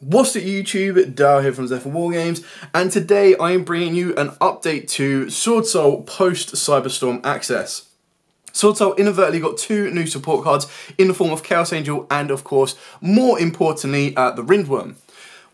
What's up YouTube, Dale here from Zephyr Wargames, and today I am bringing you an update to Sword Soul post Cyberstorm access. Sword Soul inadvertently got two new support cards in the form of Chaos Angel and of course, more importantly, the Rindworm.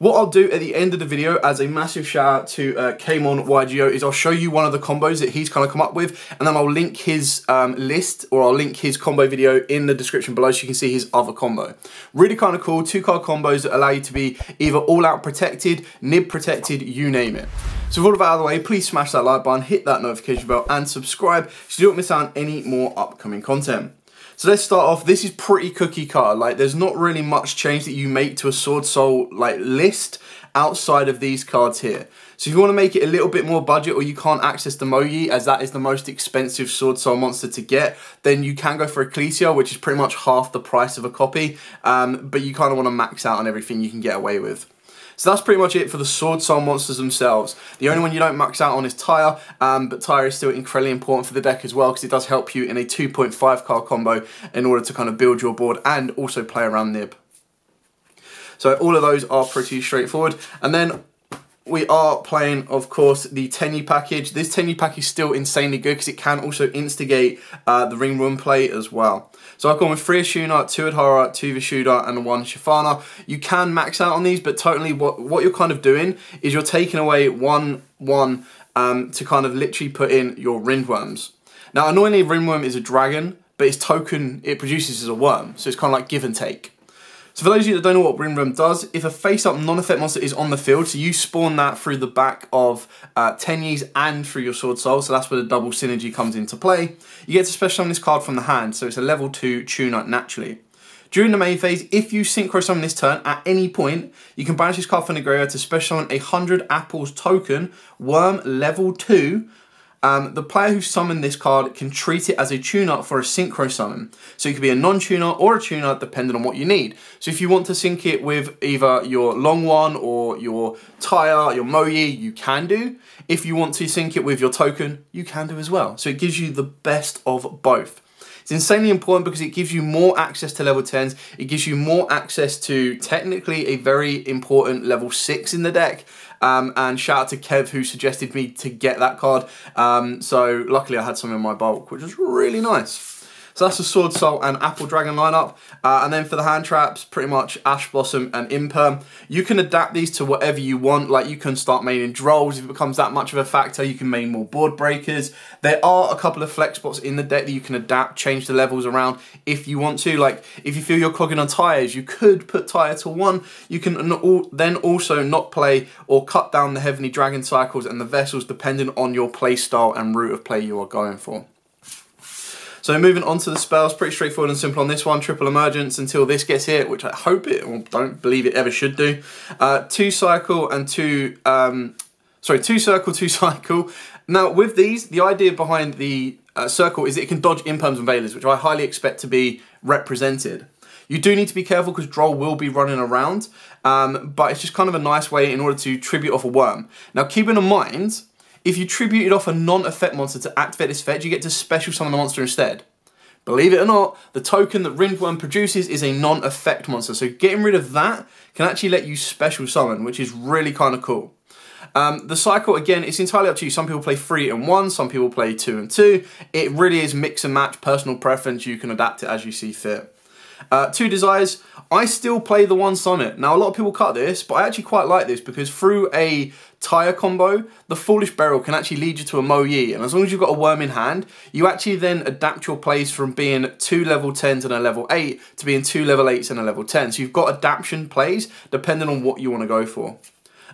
What I'll do at the end of the video as a massive shout out to Kamon YGO is I'll show you one of the combos that he's kind of come up with, and then I'll link his list, or I'll link his combo video in the description below so you can see his other combo. Really kind of cool, 2-card combos that allow you to be either all out protected, nib protected, you name it. So with all of that out of the way, please smash that like button, hit that notification bell and subscribe so you don't miss out on any more upcoming content. So let's start off. This is pretty cookie cutter. Like, there's not really much change that you make to a Sword Soul like list outside of these cards here. So if you want to make it a little bit more budget, or you can't access the Moyi as that is the most expensive Sword Soul monster to get, then you can go for Ecclesia, which is pretty much half the price of a copy. But you kind of want to max out on everything you can get away with. So that's pretty much it for the Sword Soul monsters themselves. The only one you don't max out on is Tyre, but Tyre is still incredibly important for the deck as well because it does help you in a 2.5 card combo in order to kind of build your board and also play around Nib. So all of those are pretty straightforward. And then we are playing, of course, the Tenyi package. This Tenyi pack is still insanely good because it can also instigate the Ringworm play as well. So I've gone with 3 Ashuna, 2 Adhara, 2 Vishuddha, and 1 Shafana. You can max out on these, but totally what you're kind of doing is you're taking away one to kind of literally put in your Rindworms. Now, annoyingly, Rindworm is a dragon, but its token it produces is a worm, so it's kind of like give and take. So for those of you that don't know what Rindworm does, if a face-up non-effect monster is on the field, so you spawn that through the back of Tenyis and through your Sword Soul, so that's where the double synergy comes into play, you get to special summon this card from the hand, so it's a level 2 tuner naturally. During the main phase, if you synchro summon this turn at any point, you can banish this card from the graveyard to special summon a 100 Apples token, Worm level 2. The player who summoned this card can treat it as a tune-up for a synchro summon. So it could be a non-tuner or a tuner depending on what you need. So if you want to sync it with either your long one or your Tyre, your Moyi, you can do. If you want to sync it with your token, you can do as well. So it gives you the best of both. It's insanely important because it gives you more access to level 10s. It gives you more access to technically a very important level 6 in the deck. And shout out to Kev who suggested me to get that card. So luckily I had some in my bulk, which was really nice. So that's the Sword Soul and Apple Dragon lineup. And then for the hand traps, pretty much Ash Blossom and Imperm. You can adapt these to whatever you want. Like, you can start maining Drolls if it becomes that much of a factor. You can main more board breakers. There are a couple of flex spots in the deck that you can adapt, change the levels around if you want to. Like, if you feel you're clogging on Tyres, you could put Tyre to 1. You can then also not play or cut down the Heavenly Dragon cycles and the vessels depending on your play style and route of play you are going for. So moving on to the spells, pretty straightforward and simple on this one. Triple Emergence until this gets hit, which I hope it, or don't believe it ever should do. 2 cycle and 2 circle, 2 cycle. Now with these, the idea behind the circle is that it can dodge Imperms and Veilers, which I highly expect to be represented. You do need to be careful because Droll will be running around, but it's just kind of a nice way in order to tribute off a worm. Now keeping in mind, if you tributed off a non-effect monster to activate this effect, you get to special summon the monster instead. Believe it or not, the token that Rindworm produces is a non-effect monster, so getting rid of that can actually let you special summon, which is really kind of cool. The cycle, again, it's entirely up to you. Some people play 3 and 1, some people play 2 and 2. It really is mix and match, personal preference. You can adapt it as you see fit. 2 desires, I still play the 1 summit. Now a lot of people cut this, but I actually quite like this because through a Tyre combo, the Foolish Burial can actually lead you to a Moyi, and as long as you've got a worm in hand, you actually then adapt your plays from being 2 level 10s and a level 8 to being 2 level 8s and a level 10. So you've got adaptation plays depending on what you want to go for.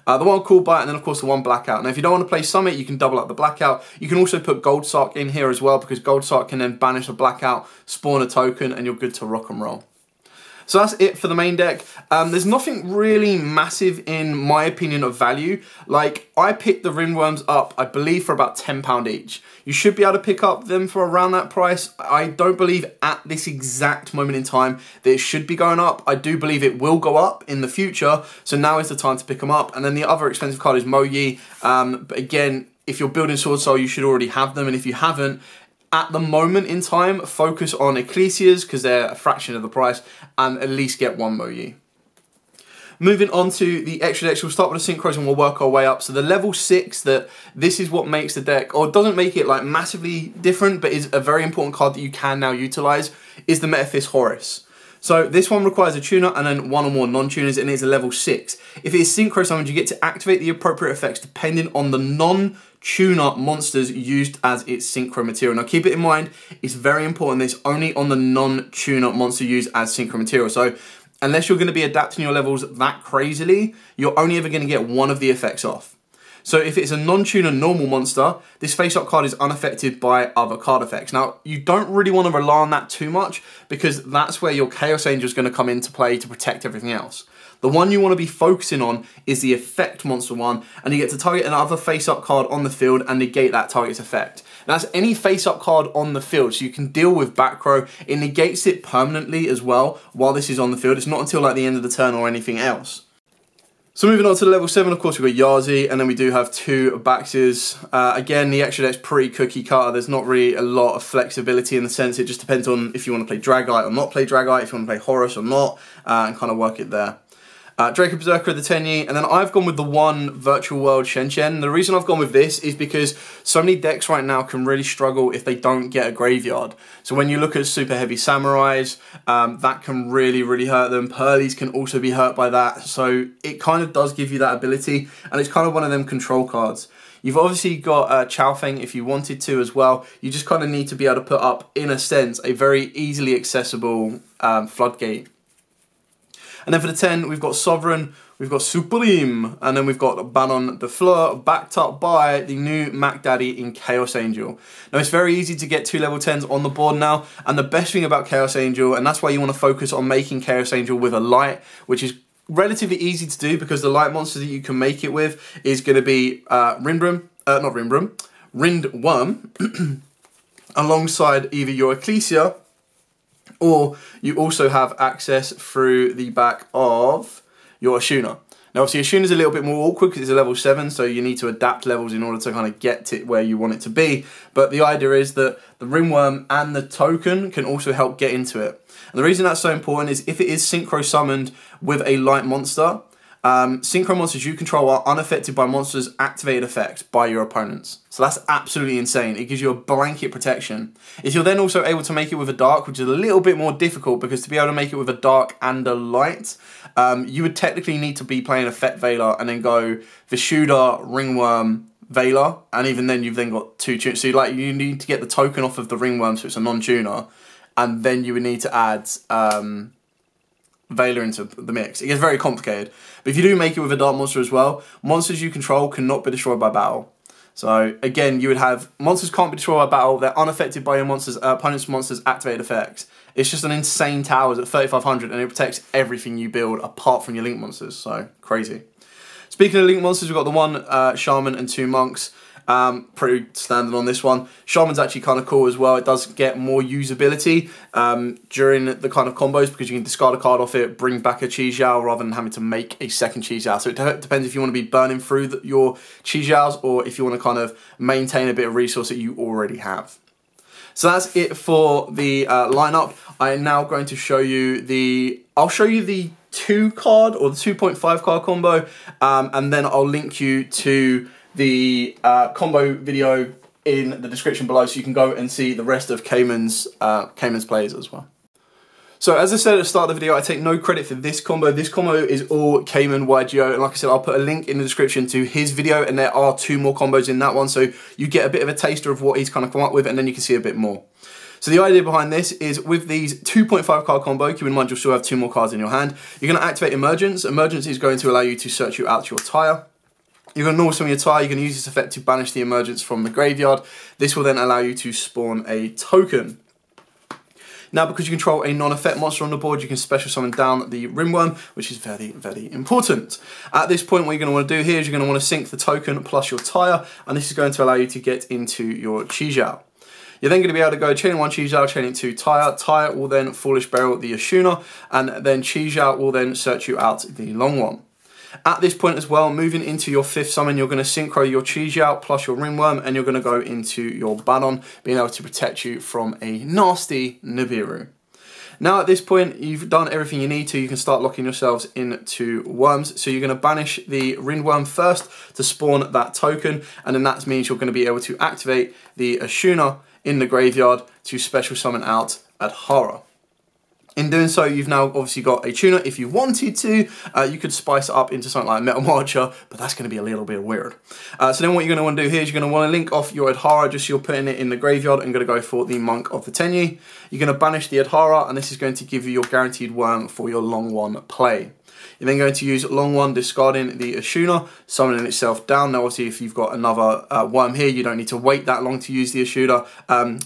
The 1 Cool Bite, and then of course the 1 Blackout. Now if you don't want to play Summit, you can double up the Blackout. You can also put Gold Sark in here as well, because Gold Sark can then banish a Blackout, spawn a token, and you're good to rock and roll. So that's it for the main deck. There's nothing really massive in my opinion of value. Like, I picked the Rindworms up, I believe, for about £10 each. You should be able to pick up them for around that price. I don't believe at this exact moment in time that it should be going up. I do believe it will go up in the future, so now is the time to pick them up. And then the other expensive card is Moyi. But again, if you're building Sword Soul, you should already have them, and if you haven't, at the moment in time, focus on Ecclesias because they're a fraction of the price, and at least get 1 Moyi. Moving on to the extra decks, we'll start with the Synchros and we'll work our way up. So the level 6, this is what makes the deck, or doesn't make it like massively different, but is a very important card that you can now utilize, is the Metaphys Horus. So this one requires a tuner and then one or more non-tuners, and it's a level 6. If it is Synchro summoned, you get to activate the appropriate effects depending on the non-tuner monsters used as its Synchro material. Now keep it in mind, it's very important that it's only on the non-tuner monster used as Synchro material. So unless you're going to be adapting your levels that crazily, you're only ever going to get one of the effects off. So if it's a non-tuner normal monster, this face-up card is unaffected by other card effects. Now, you don't really want to rely on that too much because that's where your Chaos Angel is going to come into play to protect everything else. The one you want to be focusing on is the effect monster one, and you get to target another face-up card on the field and negate that target's effect. Now, that's any face-up card on the field, so you can deal with back row. It negates it permanently as well while this is on the field. It's not until like the end of the turn or anything else. So moving on to the level 7, of course, we've got Yazi, and then we do have 2 Baxes. Again, the extra deck's pretty cookie cutter. There's not really a lot of flexibility in the sense. It just depends on if you want to play Dragite or not play Dragite, if you want to play Horus or not, and kind of work it there. Draco Berserker, the Tenyi, and then I've gone with the 1 Virtual World Shen Shen. The reason I've gone with this is because so many decks right now can really struggle if they don't get a graveyard. So when you look at super heavy Samurais, that can really hurt them. Pearlies can also be hurt by that. So it kind of does give you that ability, and it's kind of one of them control cards. You've obviously got Chao Feng if you wanted to as well. You just kind of need to be able to put up, in a sense, a very easily accessible floodgate. And then for the 10, we've got Sovereign, we've got Supreme, and then we've got Banon de Fleur, backed up by the new Mac Daddy in Chaos Angel. Now, it's very easy to get 2 level 10s on the board now, and the best thing about Chaos Angel, and that's why you want to focus on making Chaos Angel with a light, which is relatively easy to do because the light monster that you can make it with is going to be Rindworm, alongside either your Ecclesia, or you also have access through the back of your Ashuna. Now obviously Ashuna is a little bit more awkward because it's a level 7, so you need to adapt levels in order to kind of get it where you want it to be. But the idea is that the Ringworm and the token can also help get into it. And the reason that's so important is if it is Synchro summoned with a light monster, Synchro monsters you control are unaffected by monsters' activated effects by your opponents. So that's absolutely insane. It gives you a blanket protection. If you're then also able to make it with a dark, which is a little bit more difficult because to be able to make it with a dark and a light, you would technically need to be playing a Fet Veiler and then go Vishuda, Ringworm, Veiler, and even then you've then got 2 tuners. So you need to get the token off of the Ringworm so it's a non-tuner, and then you would need to add Veiler into the mix. It gets very complicated. But if you do make it with a dark monster as well, monsters you control cannot be destroyed by battle. So again, you would have monsters can't be destroyed by battle. They're unaffected by your monsters, opponent's monsters' activated effects. It's just an insane towers at 3,500, and it protects everything you build apart from your link monsters. So crazy. Speaking of link monsters, we've got the 1 Shaman and 2 Monks. Pretty standard on this one. Shaman's actually kind of cool as well. It does get more usability during the kind of combos because you can discard a card off it, bring back a Chi Xiao rather than having to make a second Chi Xiao. So it depends if you want to be burning through your Chi Xiaos or if you want to kind of maintain a bit of resource that you already have. So that's it for the lineup. I am now going to show you I'll show you the 2 card or the 2.5 card combo, and then I'll link you to the combo video in the description below so you can go and see the rest of Cayman's plays as well. So as I said at the start of the video, I take no credit for this combo. This combo is all Cayman YGO, and like I said, I'll put a link in the description to his video, and there are 2 more combos in that one, so you get a bit of a taster of what he's kind of come up with, and then you can see a bit more. So the idea behind this is with these 2.5 card combo, keep in mind you'll still have 2 more cards in your hand. You're going to activate Emergence. Emergence is going to allow you to search you out your Tire. You're going to normal summon your Tire, you're going to use this effect to banish the Emergence from the graveyard. This will then allow you to spawn a token. Now, because you control a non-effect monster on the board, you can special summon down the Ringworm, which is very important. At this point, what you're going to want to do here is you're going to want to sync the token plus your Tire, and this is going to allow you to get into your Chi Xiao. You're then going to be able to go chaining 1 Chi Xiao, chaining 2 Tire. Tire will then Foolish Burial the Ashuna, and then Chi Xiao will then search you out the long one. At this point as well, moving into your 5th summon, you're going to synchro your Chi Xiao plus your Ringworm, and you're going to go into your Banon, being able to protect you from a nasty Nibiru. Now at this point, you've done everything you need to. You can start locking yourselves into worms. So you're going to banish the Rindworm first to spawn that token, and then that means you're going to be able to activate the Ashuna in the graveyard to special summon out Adhara. In doing so, you've now obviously got a tuner. If you wanted to, you could spice it up into something like Metal Marcher, but that's going to be a little bit weird. So then what you're going to want to do here is you're going to want to link off your Adhara, just so you're putting it in the graveyard, and going to go for the Monk of the Tenyi. You're going to banish the Adhara, and this is going to give you your guaranteed worm for your long one play. You're then going to use long one, discarding the Ashuna, summoning itself down. Now obviously if you've got another worm here, you don't need to wait that long to use the Ashuna,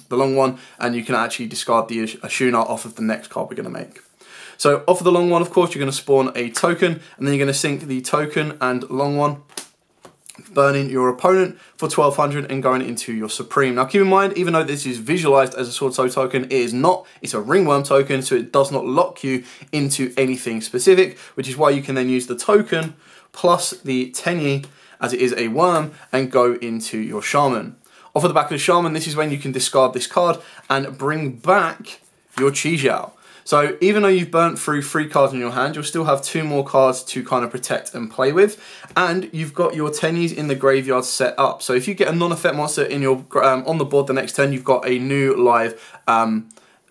the long one, and you can actually discard the Ashuna off of the next card we're going to make. So off of the long one, of course, you're going to spawn a token, and then you're going to sync the token and long one, burning your opponent for 1200 and going into your Supreme. Now keep in mind, even though this is visualized as a Sword Soul token, it is not. It's a Ringworm token, so it does not lock you into anything specific, which is why you can then use the token plus the Tenyi as it is a worm and go into your Shaman. Off of the back of the Shaman, this is when you can discard this card and bring back your Chixiao. So even though you've burnt through 3 cards in your hand, you'll still have 2 more cards to kind of protect and play with. And you've got your Tenyis in the graveyard set up. So if you get a non-effect monster in your on the board the next turn, you've got a new live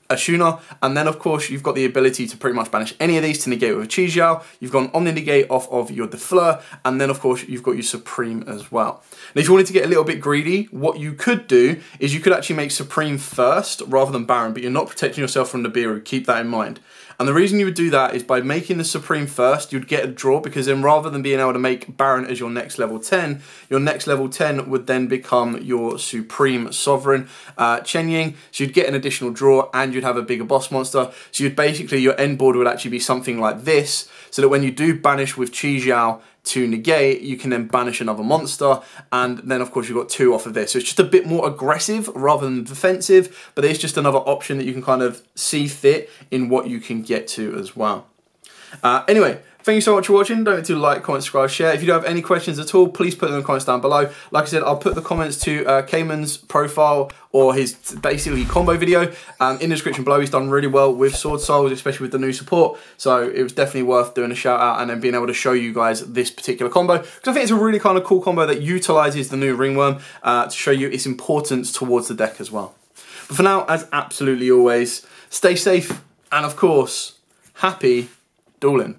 Ashuna, and then of course you've got the ability to pretty much banish any of these to negate with a Chixiao. You've got an Omni Negate off of your Defleur, and then of course you've got your Supreme as well. Now if you wanted to get a little bit greedy, what you could do is you could actually make Supreme first rather than Baron, but you're not protecting yourself from Nibiru, keep that in mind. And the reason you would do that is by making the Supreme first, you'd get a draw, because then rather than being able to make Baron as your next level 10, your next level 10 would then become your Supreme Sovereign Chen Ying. So you'd get an additional draw and you'd have a bigger boss monster. So you'd basically, your end board would actually be something like this, so that when you do banish with Chixiao to negate, you can then banish another monster, and then of course you've got 2 off of this. So it's just a bit more aggressive rather than defensive, but it's just another option that you can kind of see fit in what you can get to as well. Anyway, thank you so much for watching. Don't forget to like, comment, subscribe, share. If you do have any questions at all, please put them in the comments down below. Like I said, I'll put the comments to Cayman's profile or his basically combo video in the description below. He's done really well with Sword Souls, especially with the new support. So it was definitely worth doing a shout out and then being able to show you guys this particular combo, because I think it's a really kind of cool combo that utilizes the new Ringworm to show you its importance towards the deck as well. But for now, as absolutely always, stay safe and of course, happy dueling.